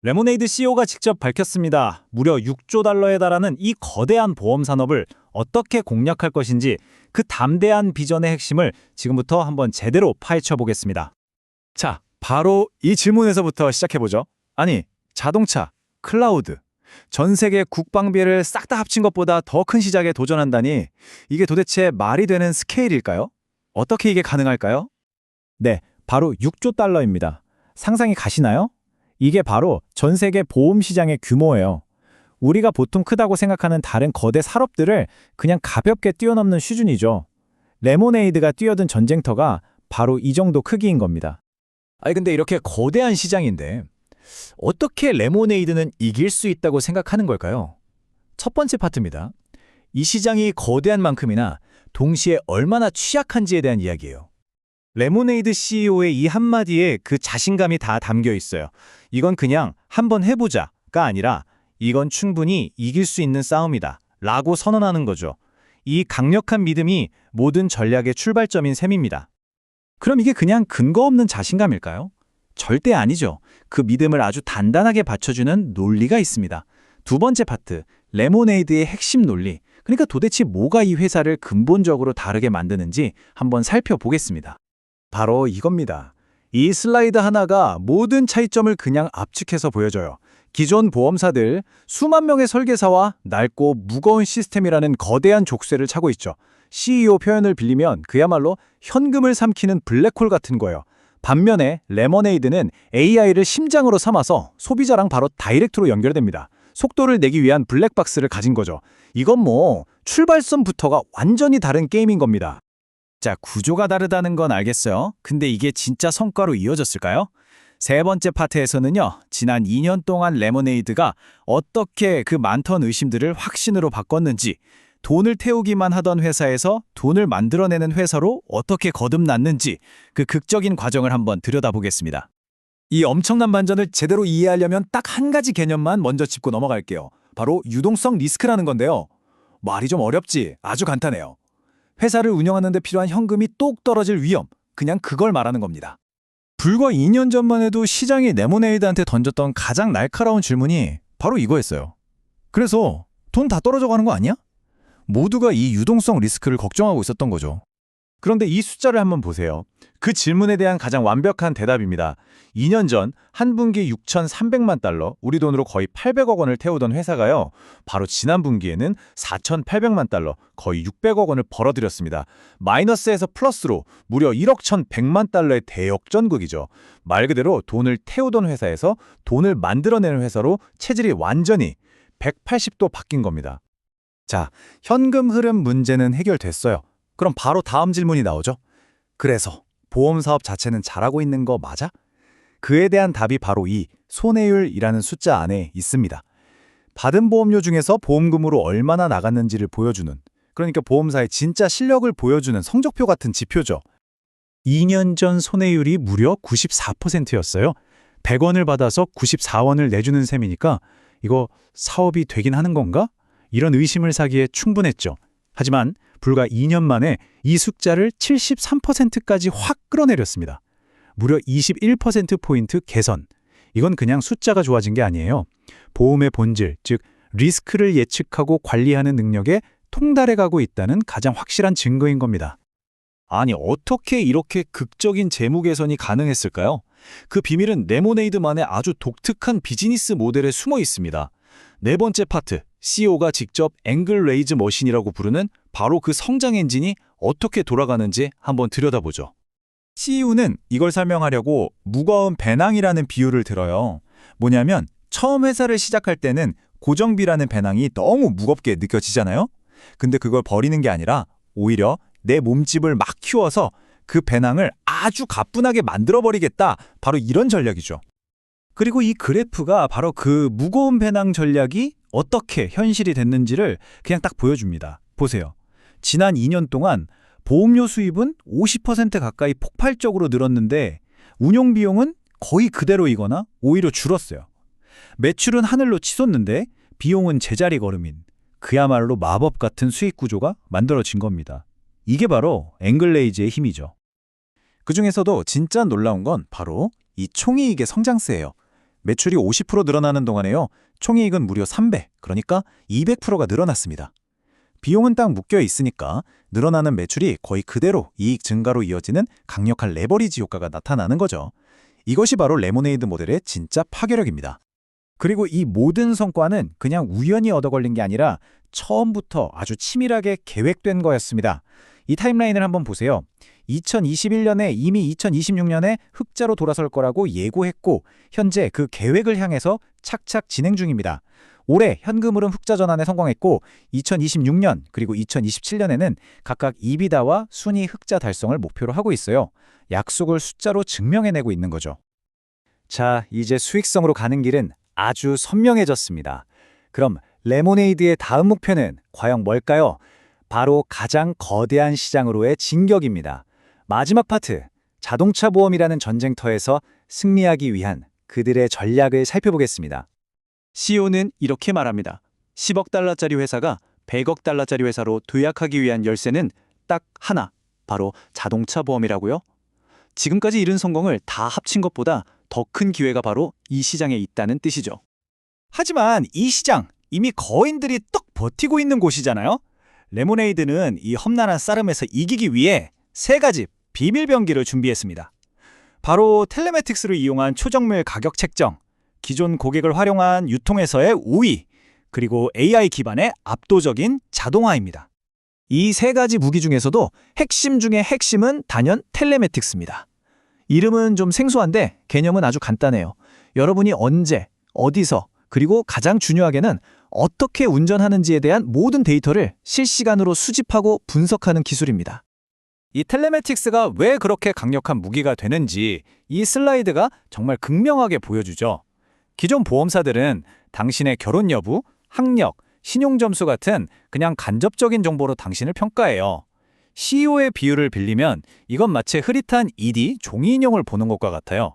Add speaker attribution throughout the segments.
Speaker 1: 레모네이드 CEO가 직접 밝혔습니다. 무려 6조 달러에 달하는 이 거대한 보험 산업을 어떻게 공략할 것인지 그 담대한 비전의 핵심을 지금부터 한번 제대로 파헤쳐 보겠습니다.
Speaker 2: 자, 바로 이 질문에서부터 시작해보죠. 아니, 자동차, 클라우드, 전 세계 국방비를 싹 다 합친 것보다 더 큰 시장에 도전한다니 이게 도대체 말이 되는 스케일일까요? 어떻게 이게 가능할까요?
Speaker 1: 네, 바로 6조 달러입니다. 상상이 가시나요? 이게 바로 전 세계 보험 시장의 규모예요. 우리가 보통 크다고 생각하는 다른 거대 산업들을 그냥 가볍게 뛰어넘는 수준이죠. 레모네이드가 뛰어든 전쟁터가 바로 이 정도 크기인 겁니다.
Speaker 2: 아니 근데 이렇게 거대한 시장인데 어떻게 레모네이드는 이길 수 있다고 생각하는 걸까요? 첫 번째 파트입니다. 이 시장이 거대한 만큼이나 동시에 얼마나 취약한지에 대한 이야기예요.
Speaker 1: 레모네이드 CEO의 이 한마디에 그 자신감이 다 담겨 있어요. 이건 그냥 한번 해보자가 아니라 이건 충분히 이길 수 있는 싸움이다 라고 선언하는 거죠. 이 강력한 믿음이 모든 전략의 출발점인 셈입니다. 그럼 이게 그냥 근거 없는 자신감일까요? 절대 아니죠. 그 믿음을 아주 단단하게 받쳐주는 논리가 있습니다. 두 번째 파트, 레모네이드의 핵심 논리. 그러니까 도대체 뭐가 이 회사를 근본적으로 다르게 만드는지 한번 살펴보겠습니다.
Speaker 2: 바로 이겁니다. 이 슬라이드 하나가 모든 차이점을 그냥 압축해서 보여줘요. 기존 보험사들 수만 명의 설계사와 낡고 무거운 시스템이라는 거대한 족쇄를 차고 있죠. CEO 표현을 빌리면 그야말로 현금을 삼키는 블랙홀 같은 거예요. 반면에 레모네이드는 AI를 심장으로 삼아서 소비자랑 바로 다이렉트로 연결됩니다. 속도를 내기 위한 블랙박스를 가진 거죠. 이건 뭐 출발선부터가 완전히 다른 게임인 겁니다.
Speaker 1: 자, 구조가 다르다는 건 알겠어요. 근데 이게 진짜 성과로 이어졌을까요? 세 번째 파트에서는요, 지난 2년 동안 레모네이드가 어떻게 그 많던 의심들을 확신으로 바꿨는지, 돈을 태우기만 하던 회사에서 돈을 만들어내는 회사로 어떻게 거듭났는지 그 극적인 과정을 한번 들여다보겠습니다.
Speaker 2: 이 엄청난 반전을 제대로 이해하려면 딱 한 가지 개념만 먼저 짚고 넘어갈게요. 바로 유동성 리스크라는 건데요. 말이 좀 어렵지 아주 간단해요. 회사를 운영하는 데 필요한 현금이 똑 떨어질 위험, 그냥 그걸 말하는 겁니다.
Speaker 1: 불과 2년 전만 해도 시장이 레모네이드한테 던졌던 가장 날카로운 질문이 바로 이거였어요. 그래서 돈 다 떨어져 가는 거 아니야? 모두가 이 유동성 리스크를 걱정하고 있었던 거죠. 그런데 이 숫자를 한번 보세요. 그 질문에 대한 가장 완벽한 대답입니다. 2년 전 한 분기 6,300만 달러, 우리 돈으로 거의 800억 원을 태우던 회사가요. 바로 지난 분기에는 4,800만 달러, 거의 600억 원을 벌어들였습니다. 마이너스에서 플러스로 무려 1억 1,100만 달러의 대역전극이죠. 말 그대로 돈을 태우던 회사에서 돈을 만들어내는 회사로 체질이 완전히 180도 바뀐 겁니다. 자, 현금 흐름 문제는 해결됐어요. 그럼 바로 다음 질문이 나오죠. 그래서 보험 사업 자체는 잘하고 있는 거 맞아? 그에 대한 답이 바로 이 손해율이라는 숫자 안에 있습니다. 받은 보험료 중에서 보험금으로 얼마나 나갔는지를 보여주는, 그러니까 보험사의 진짜 실력을 보여주는 성적표 같은 지표죠. 2년 전 손해율이 무려 94%였어요. 100원을 받아서 94원을 내주는 셈이니까 이거 사업이 되긴 하는 건가? 이런 의심을 사기에 충분했죠. 하지만 불과 2년 만에 이 숫자를 73%까지 확 끌어내렸습니다. 무려 21%포인트 개선. 이건 그냥 숫자가 좋아진 게 아니에요. 보험의 본질, 즉 리스크를 예측하고 관리하는 능력에 통달해 가고 있다는 가장 확실한 증거인 겁니다. 아니, 어떻게 이렇게 극적인 재무 개선이 가능했을까요? 그 비밀은 레모네이드만의 아주 독특한 비즈니스 모델에 숨어 있습니다. 네 번째 파트, CEO가 직접 앵글 레이즈 머신이라고 부르는 바로 그 성장 엔진이 어떻게 돌아가는지 한번 들여다보죠. CEO는 이걸 설명하려고 무거운 배낭이라는 비유를 들어요. 뭐냐면 처음 회사를 시작할 때는 고정비라는 배낭이 너무 무겁게 느껴지잖아요. 근데 그걸 버리는 게 아니라 오히려 내 몸집을 막 키워서 그 배낭을 아주 가뿐하게 만들어버리겠다. 바로 이런 전략이죠. 그리고 이 그래프가 바로 그 무거운 배낭 전략이 어떻게 현실이 됐는지를 그냥 딱 보여줍니다. 보세요. 지난 2년 동안 보험료 수입은 50% 가까이 폭발적으로 늘었는데 운용 비용은 거의 그대로이거나 오히려 줄었어요. 매출은 하늘로 치솟는데 비용은 제자리 걸음인 그야말로 마법 같은 수익 구조가 만들어진 겁니다. 이게 바로 앵글레이즈의 힘이죠. 그중에서도 진짜 놀라운 건 바로 이 총이익의 성장세예요. 매출이 50% 늘어나는 동안에요. 총이익은 무려 3배, 그러니까 200%가 늘어났습니다. 비용은 딱 묶여 있으니까 늘어나는 매출이 거의 그대로 이익 증가로 이어지는 강력한 레버리지 효과가 나타나는 거죠. 이것이 바로 레모네이드 모델의 진짜 파괴력입니다. 그리고 이 모든 성과는 그냥 우연히 얻어 걸린 게 아니라 처음부터 아주 치밀하게 계획된 거였습니다. 이 타임라인을 한번 보세요. 2021년에 이미 2026년에 흑자로 돌아설 거라고 예고했고 현재 그 계획을 향해서 착착 진행 중입니다. 올해 현금 흐름 흑자 전환에 성공했고 2026년 그리고 2027년에는 각각 이비다와 순이 흑자 달성을 목표로 하고 있어요. 약속을 숫자로 증명해내고 있는 거죠. 자, 이제 수익성으로 가는 길은 아주 선명해졌습니다. 그럼 레모네이드의 다음 목표는 과연 뭘까요? 바로 가장 거대한 시장으로의 진격입니다. 마지막 파트, 자동차 보험이라는 전쟁터에서 승리하기 위한 그들의 전략을 살펴보겠습니다.
Speaker 3: CEO는 이렇게 말합니다. 10억 달러짜리 회사가 100억 달러짜리 회사로 도약하기 위한 열쇠는 딱 하나, 바로 자동차 보험이라고요? 지금까지 이룬 성공을 다 합친 것보다 더 큰 기회가 바로 이 시장에 있다는 뜻이죠.
Speaker 1: 하지만 이 시장, 이미 거인들이 떡 버티고 있는 곳이잖아요? 레모네이드는 이 험난한 싸름에서 이기기 위해 3가지 비밀병기를 준비했습니다. 바로 텔레매틱스를 이용한 초정밀 가격 책정, 기존 고객을 활용한 유통에서의 우위, 그리고 AI 기반의 압도적인 자동화입니다. 이 3가지 무기 중에서도 핵심 중의 핵심은 단연 텔레매틱스입니다. 이름은 좀 생소한데 개념은 아주 간단해요. 여러분이 언제, 어디서, 그리고 가장 중요하게는 어떻게 운전하는지에 대한 모든 데이터를 실시간으로 수집하고 분석하는 기술입니다. 이 텔레매틱스가 왜 그렇게 강력한 무기가 되는지 이 슬라이드가 정말 극명하게 보여주죠. 기존 보험사들은 당신의 결혼 여부, 학력, 신용점수 같은 그냥 간접적인 정보로 당신을 평가해요. CEO의 비유를 빌리면 이건 마치 흐릿한 ED 종이 인형을 보는 것과 같아요.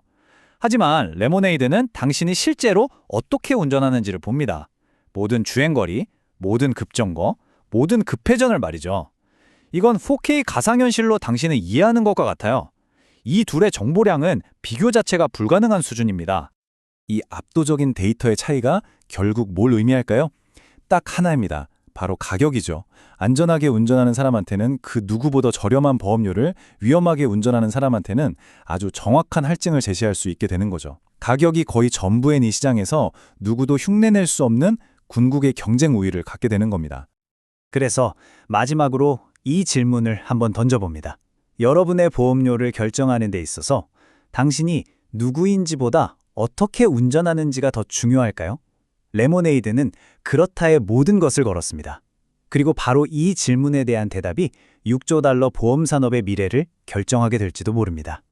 Speaker 1: 하지만 레모네이드는 당신이 실제로 어떻게 운전하는지를 봅니다. 모든 주행거리, 모든 급정거, 모든 급회전을 말이죠. 이건 4K 가상현실로 당신을 이해하는 것과 같아요. 이 둘의 정보량은 비교 자체가 불가능한 수준입니다. 이 압도적인 데이터의 차이가 결국 뭘 의미할까요? 딱 하나입니다. 바로 가격이죠. 안전하게 운전하는 사람한테는 그 누구보다 저렴한 보험료를, 위험하게 운전하는 사람한테는 아주 정확한 할증을 제시할 수 있게 되는 거죠. 가격이 거의 전부인 이 시장에서 누구도 흉내낼 수 없는 궁극의 경쟁 우위를 갖게 되는 겁니다. 그래서 마지막으로 이 질문을 한번 던져봅니다. 여러분의 보험료를 결정하는 데 있어서 당신이 누구인지보다 어떻게 운전하는지가 더 중요할까요? 레모네이드는 그렇다의 모든 것을 걸었습니다. 그리고 바로 이 질문에 대한 대답이 $6조 보험 산업의 미래를 결정하게 될지도 모릅니다.